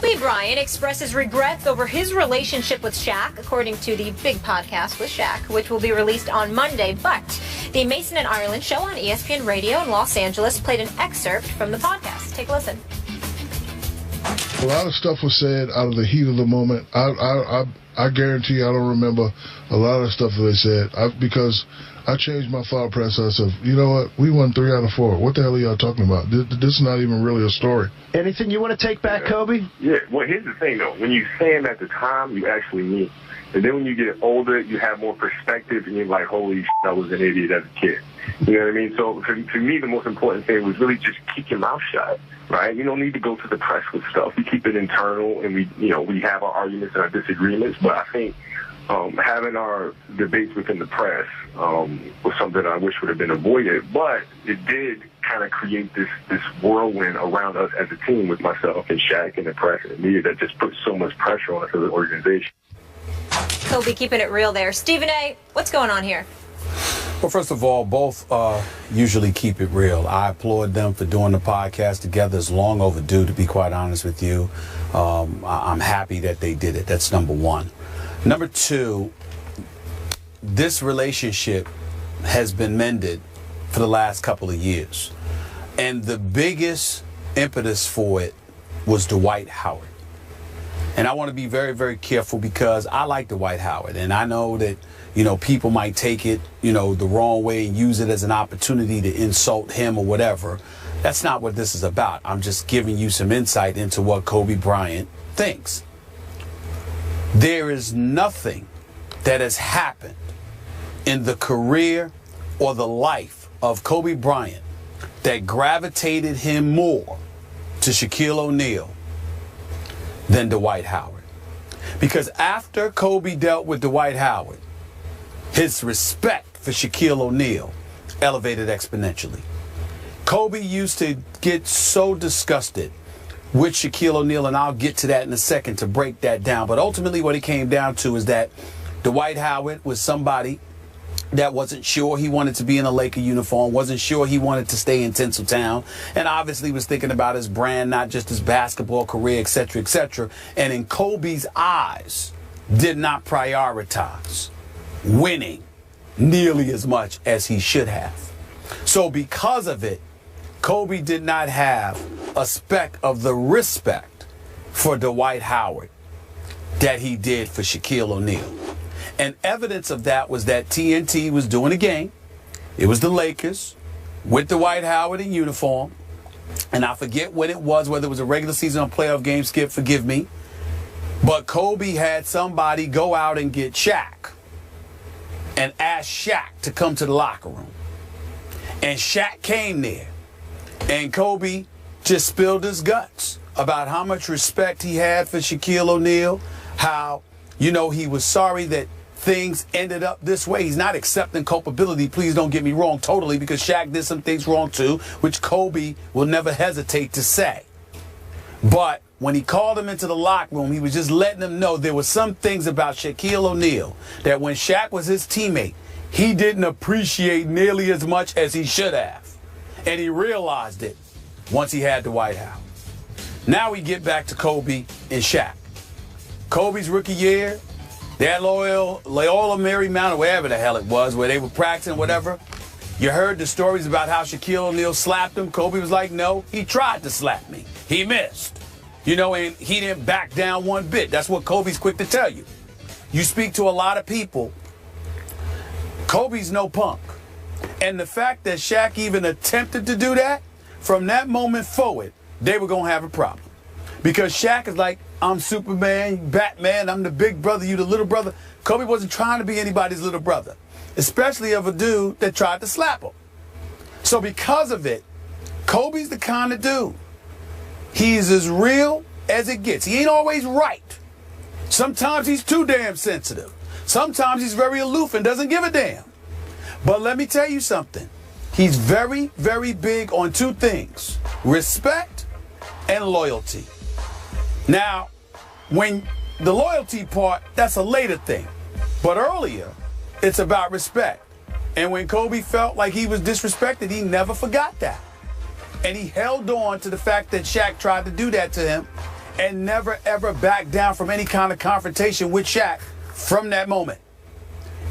Kobe Bryant expresses regrets over his relationship with Shaq, according to the Big Podcast with Shaq, which will be released on Monday. But the Mason and Ireland show on ESPN Radio in Los Angeles played an excerpt from the podcast. Take a listen. A lot of stuff was said out of the heat of the moment. I guarantee I don't remember a lot of stuff that they said because I changed my thought process of, you know what, we won 3 out of 4. What the hell are y'all talking about? This is not even really a story. Anything you want to take back, Kobe? Yeah, well, here's the thing, though. When you say them at the time, you actually mean. And then when you get older, you have more perspective, and you're like, holy shit, I was an idiot as a kid. You know what I mean? So for me, the most important thing was really just keep your mouth shut, right? You don't need to go to the press with stuff. We keep it internal, and we have our arguments and our disagreements. But I think having our debates within the press was something I wish would have been avoided. But it did kind of create this whirlwind around us as a team with myself and Shaq and the press and the media that just put so much pressure on us as an organization. Kobe keeping it real there. Stephen A., what's going on here? Well, first of all, both usually keep it real. I applaud them for doing the podcast together. It's long overdue, to be quite honest with you. I'm happy that they did it. That's number one. Number two, this relationship has been mended for the last couple of years. And the biggest impetus for it was Dwight Howard. And I want to be very, very careful because I like Dwight Howard. And I know that, people might take it, the wrong way and use it as an opportunity to insult him or whatever. That's not what this is about. I'm just giving you some insight into what Kobe Bryant thinks. There is nothing that has happened in the career or the life of Kobe Bryant that gravitated him more to Shaquille O'Neal than Dwight Howard. Because after Kobe dealt with Dwight Howard, his respect for Shaquille O'Neal elevated exponentially. Kobe used to get so disgusted with Shaquille O'Neal, and I'll get to that in a second to break that down. But ultimately what it came down to is that Dwight Howard was somebody that wasn't sure he wanted to be in a Laker uniform, wasn't sure he wanted to stay in Tinseltown, and obviously was thinking about his brand, not just his basketball career, etc., etc. And in Kobe's eyes, did not prioritize winning nearly as much as he should have. So because of it, Kobe did not have a speck of the respect for Dwight Howard that he did for Shaquille O'Neal. And evidence of that was that TNT was doing a game. It was the Lakers with Dwight Howard in uniform. And I forget when it was, whether it was a regular season or playoff game, Skip, forgive me. But Kobe had somebody go out and get Shaq and ask Shaq to come to the locker room. And Shaq came there. And Kobe just spilled his guts about how much respect he had for Shaquille O'Neal, how, he was sorry that things ended up this way. He's not accepting culpability, please don't get me wrong, totally, because Shaq did some things wrong too, which Kobe will never hesitate to say. But when he called him into the locker room, he was just letting him know there were some things about Shaquille O'Neal that when Shaq was his teammate, he didn't appreciate nearly as much as he should have. And he realized it once he had Dwight Howard. Now we get back to Kobe and Shaq. Kobe's rookie year, that Loyola Marymount, or wherever the hell it was, where they were practicing, whatever. You heard the stories about how Shaquille O'Neal slapped him. Kobe was like, no, he tried to slap me. He missed. And he didn't back down one bit. That's what Kobe's quick to tell you. You speak to a lot of people, Kobe's no punk. And the fact that Shaq even attempted to do that, from that moment forward, they were going to have a problem. Because Shaq is like, I'm Superman, Batman, I'm the big brother, you the little brother. Kobe wasn't trying to be anybody's little brother, especially of a dude that tried to slap him. So because of it, Kobe's the kind of dude. He's as real as it gets. He ain't always right. Sometimes he's too damn sensitive. Sometimes he's very aloof and doesn't give a damn. But let me tell you something. He's very, very big on two things: respect and loyalty. Now, when the loyalty part, that's a later thing. But earlier, it's about respect. And when Kobe felt like he was disrespected, he never forgot that. And he held on to the fact that Shaq tried to do that to him. and never, ever backed down from any kind of confrontation with Shaq from that moment.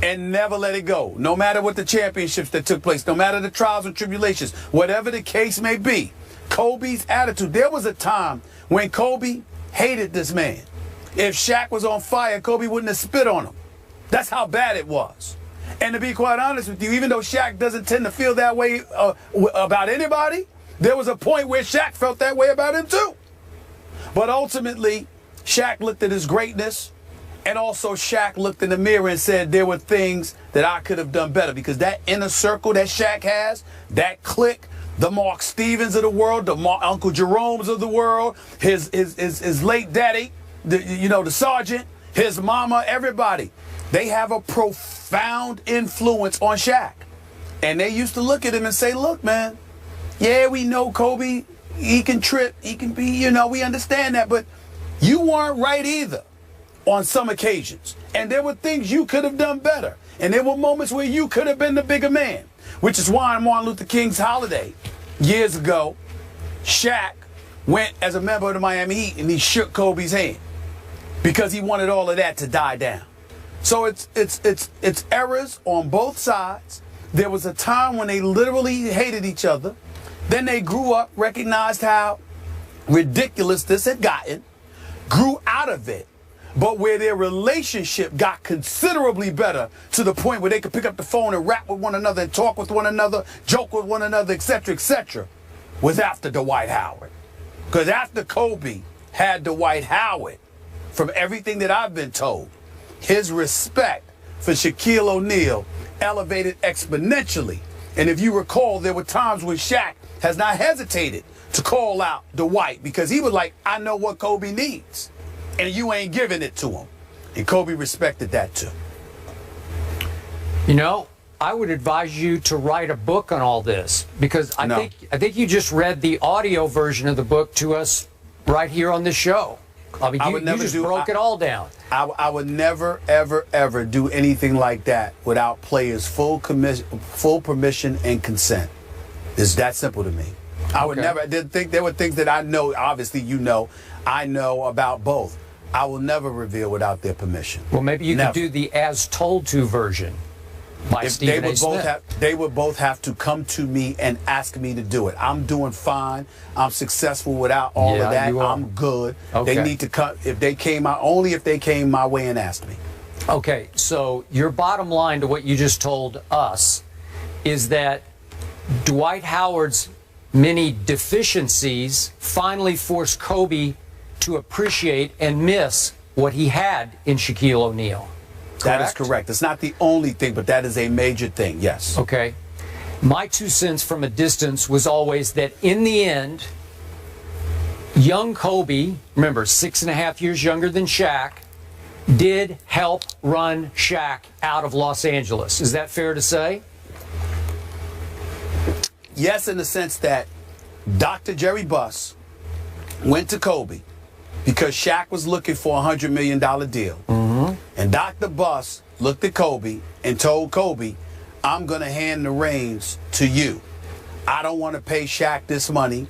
And never let it go, no matter what the championships that took place, no matter the trials and tribulations, whatever the case may be. Kobe's attitude. There was a time when Kobe hated this man. If Shaq was on fire, Kobe wouldn't have spit on him. That's how bad it was. And to be quite honest with you, even though Shaq doesn't tend to feel that way about anybody, there was a point where Shaq felt that way about him too. But ultimately, Shaq looked at his greatness, and also Shaq looked in the mirror and said there were things that I could have done better, because that inner circle that Shaq has, that clique, the Mark Stevens of the world, the Uncle Jerome's of the world, his late daddy, the sergeant, his mama, everybody, they have a profound influence on Shaq. And they used to look at him and say, look, man, yeah, we know Kobe, he can trip, he can be, we understand that, but you weren't right either on some occasions. And there were things you could have done better. And there were moments where you could have been the bigger man, which is why on Martin Luther King's holiday years ago, Shaq went as a member of the Miami Heat and he shook Kobe's hand because he wanted all of that to die down. So it's errors on both sides. There was a time when they literally hated each other. Then they grew up, recognized how ridiculous this had gotten, grew out of it, but where their relationship got considerably better to the point where they could pick up the phone and rap with one another and talk with one another, joke with one another, etc., was after Dwight Howard. Because after Kobe had Dwight Howard, from everything that I've been told, his respect for Shaquille O'Neal elevated exponentially. And if you recall, there were times when Shaq has not hesitated to call out Dwight because he was like, I know what Kobe needs, and you ain't giving it to him. And Kobe respected that too. I would advise you to write a book on all this, because I think you just read the audio version of the book to us right here on this show. I mean, you just broke it all down. I would never, ever, ever do anything like that without players' full permission and consent. It's that simple to me. I would never. There were things that I know. Obviously, I know about both. I will never reveal without their permission. Well, maybe you could do the as told to version by Stephen A. Smith. They would both have to come to me and ask me to do it. I'm doing fine. I'm successful without all of that. I'm good. Okay. They need to come if they came out, only if they came my way and asked me. Okay, so your bottom line to what you just told us is that Dwight Howard's many deficiencies finally forced Kobe to appreciate and miss what he had in Shaquille O'Neal. That is correct. It's not the only thing, but that is a major thing, yes. Okay. My 2 cents from a distance was always that in the end, young Kobe, remember, 6.5 years younger than Shaq, did help run Shaq out of Los Angeles. Is that fair to say? Yes, in the sense that Dr. Jerry Buss went to Kobe because Shaq was looking for a $100 million deal. And Dr. Buss looked at Kobe and told Kobe, I'm going to hand the reins to you. I don't want to pay Shaq this money.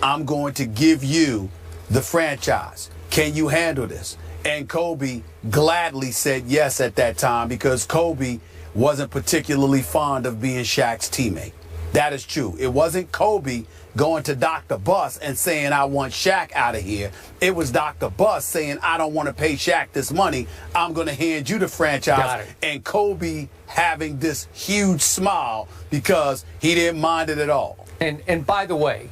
I'm going to give you the franchise. Can you handle this? And Kobe gladly said yes at that time because Kobe wasn't particularly fond of being Shaq's teammate. That is true. It wasn't Kobe going to Dr. Buss and saying, I want Shaq out of here. It was Dr. Buss saying, I don't want to pay Shaq this money. I'm going to hand you the franchise. And Kobe having this huge smile because he didn't mind it at all. And by the way,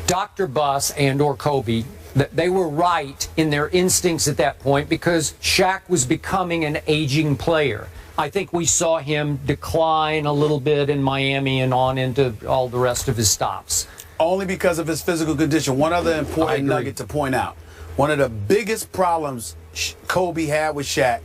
Dr. Buss and or Kobe, they were right in their instincts at that point because Shaq was becoming an aging player. I think we saw him decline a little bit in Miami and on into all the rest of his stops. Only because of his physical condition. One other important nugget to point out. One of the biggest problems Kobe had with Shaq,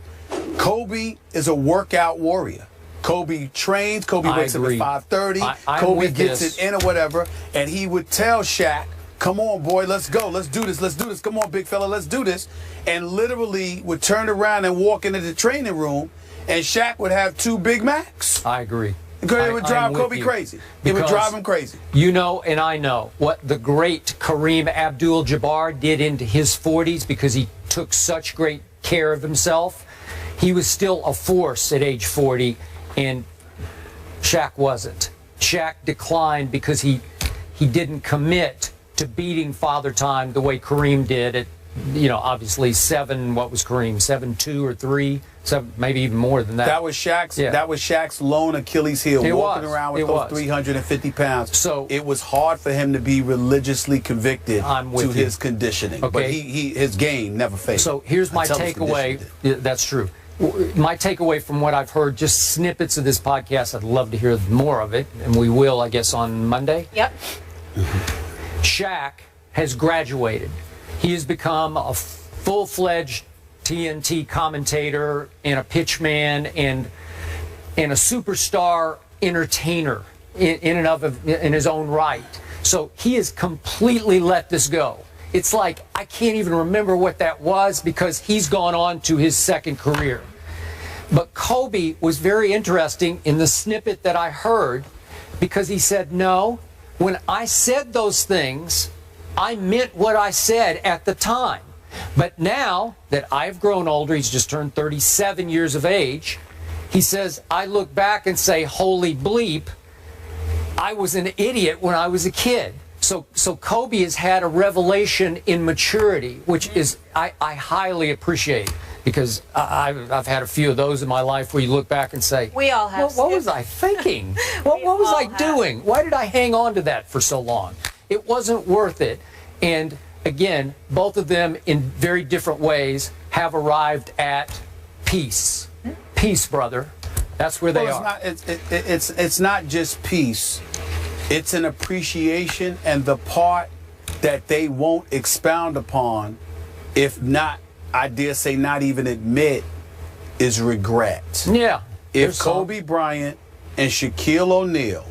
Kobe is a workout warrior. Kobe trains, Kobe wakes up at 5:30, Kobe gets it in or whatever, and he would tell Shaq, come on, boy, let's go, let's do this, come on, big fella, let's do this, and literally would turn around and walk into the training room, and Shaq would have 2 Big Macs. I agree. It would drive Kobe crazy. It would drive him crazy. You know, and I know what the great Kareem Abdul-Jabbar did into his 40s because he took such great care of himself. He was still a force at age 40, and Shaq wasn't. Shaq declined because he didn't commit to beating Father Time the way Kareem did at, you know, obviously what was Kareem, 7'2" or 3", maybe even more than that. That was Shaq's lone Achilles heel, walking around with those 350 pounds. So it was hard for him to be religiously convicted to his conditioning. Okay. But his game never failed. So here's my takeaway. That's true. My takeaway from what I've heard, just snippets of this podcast, I'd love to hear more of it, and we will, I guess, on Monday. Yep. Shaq has graduated. He has become a full-fledged TNT commentator and a pitchman and a superstar entertainer in his own right. So he has completely let this go. It's like I can't even remember what that was because he's gone on to his second career. But Kobe was very interesting in the snippet that I heard because he said, no, when I said those things, I meant what I said at the time. But now that I've grown older, he's just turned 37 years of age, he says, I look back and say, holy bleep, I was an idiot when I was a kid. So Kobe has had a revelation in maturity, which is I highly appreciate, because I've had a few of those in my life where you look back and say, we all have. What was I thinking? what was I doing? Why did I hang on to that for so long? It wasn't worth it. And again, both of them in very different ways have arrived at peace. Peace, brother. That's where they are. It's not just peace. It's an appreciation, and the part that they won't expound upon, if not, I dare say not even admit, is regret. Yeah. If Kobe Bryant and Shaquille O'Neal,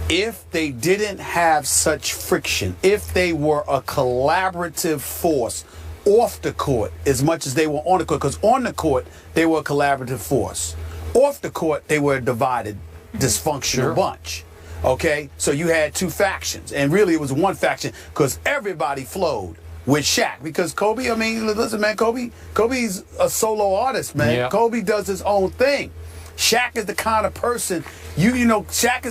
if they didn't have such friction, if they were a collaborative force off the court as much as they were on the court, because on the court they were a collaborative force. Off the court they were a divided, dysfunctional bunch. Okay, so you had two factions, and really it was one faction because everybody flowed with Shaq. Because Kobe, I mean, listen, man, Kobe's a solo artist, man. Yeah. Kobe does his own thing. Shaq is the kind of person you know. Shaq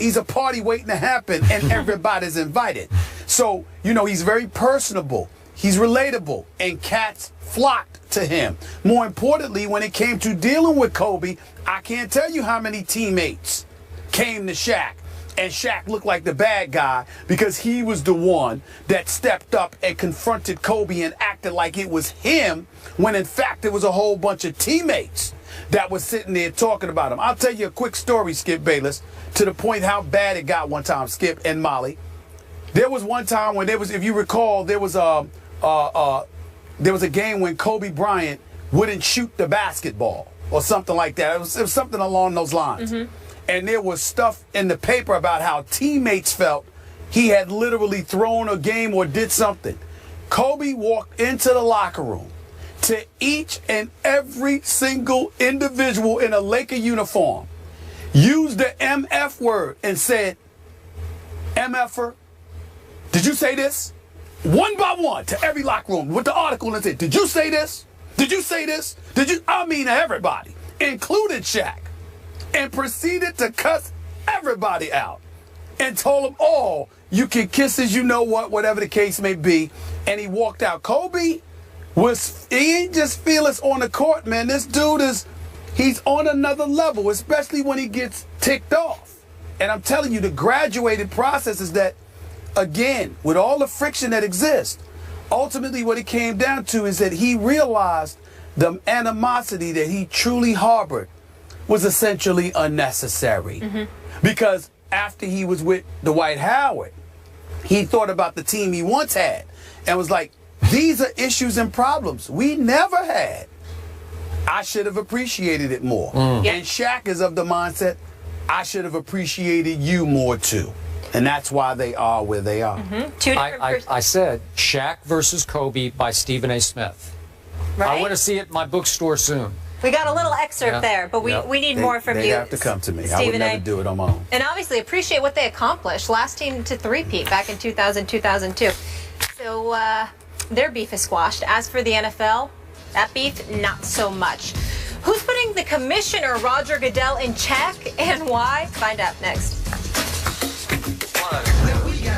he's a party waiting to happen, and everybody's invited. So you know he's very personable. He's relatable, and cats flocked to him. More importantly, when it came to dealing with Kobe, I can't tell you how many teammates came to Shaq, and Shaq looked like the bad guy because he was the one that stepped up and confronted Kobe and acted like it was him, when in fact it was a whole bunch of teammates that was sitting there talking about him. I'll tell you a quick story, Skip Bayless, to the point how bad it got one time, Skip and Molly. There was one time when there was, if you recall, there was a game when Kobe Bryant wouldn't shoot the basketball or something like that. It was something along those lines. And there was stuff in the paper about how teammates felt he had literally thrown a game or did something. Kobe walked into the locker room to each and every single individual in a Laker uniform, used the MF word and said, MFer, did you say this? One by one to every locker room with the article and said, did you say this? Did you say this? Did you? I mean everybody, including Shaq. And proceeded to cuss everybody out and told them all, you can kiss as you know what, whatever the case may be. And he walked out. Kobe he ain't just fearless on the court, man. This dude he's on another level, especially when he gets ticked off. And I'm telling you, the graduated process is that, again, with all the friction that exists, ultimately what it came down to is that he realized the animosity that he truly harbored was essentially unnecessary. Because after he was with Dwight Howard, he thought about the team he once had and was like, these are issues and problems we never had. I should have appreciated it more. And Shaq is of the mindset, I should have appreciated you more too. And that's why they are where they are. I said Shaq versus Kobe by Stephen A. Smith. Right? I want to see it in my bookstore soon. We got a little excerpt there, but we need more from you. They have to come to me. Stephen I would never do it on my own. And obviously appreciate what they accomplished. Last team to three-peat back in 2000, 2002. So their beef is squashed. As for the NFL, that beef, not so much. Who's putting the commissioner, Roger Goodell, in check and why? Find out next.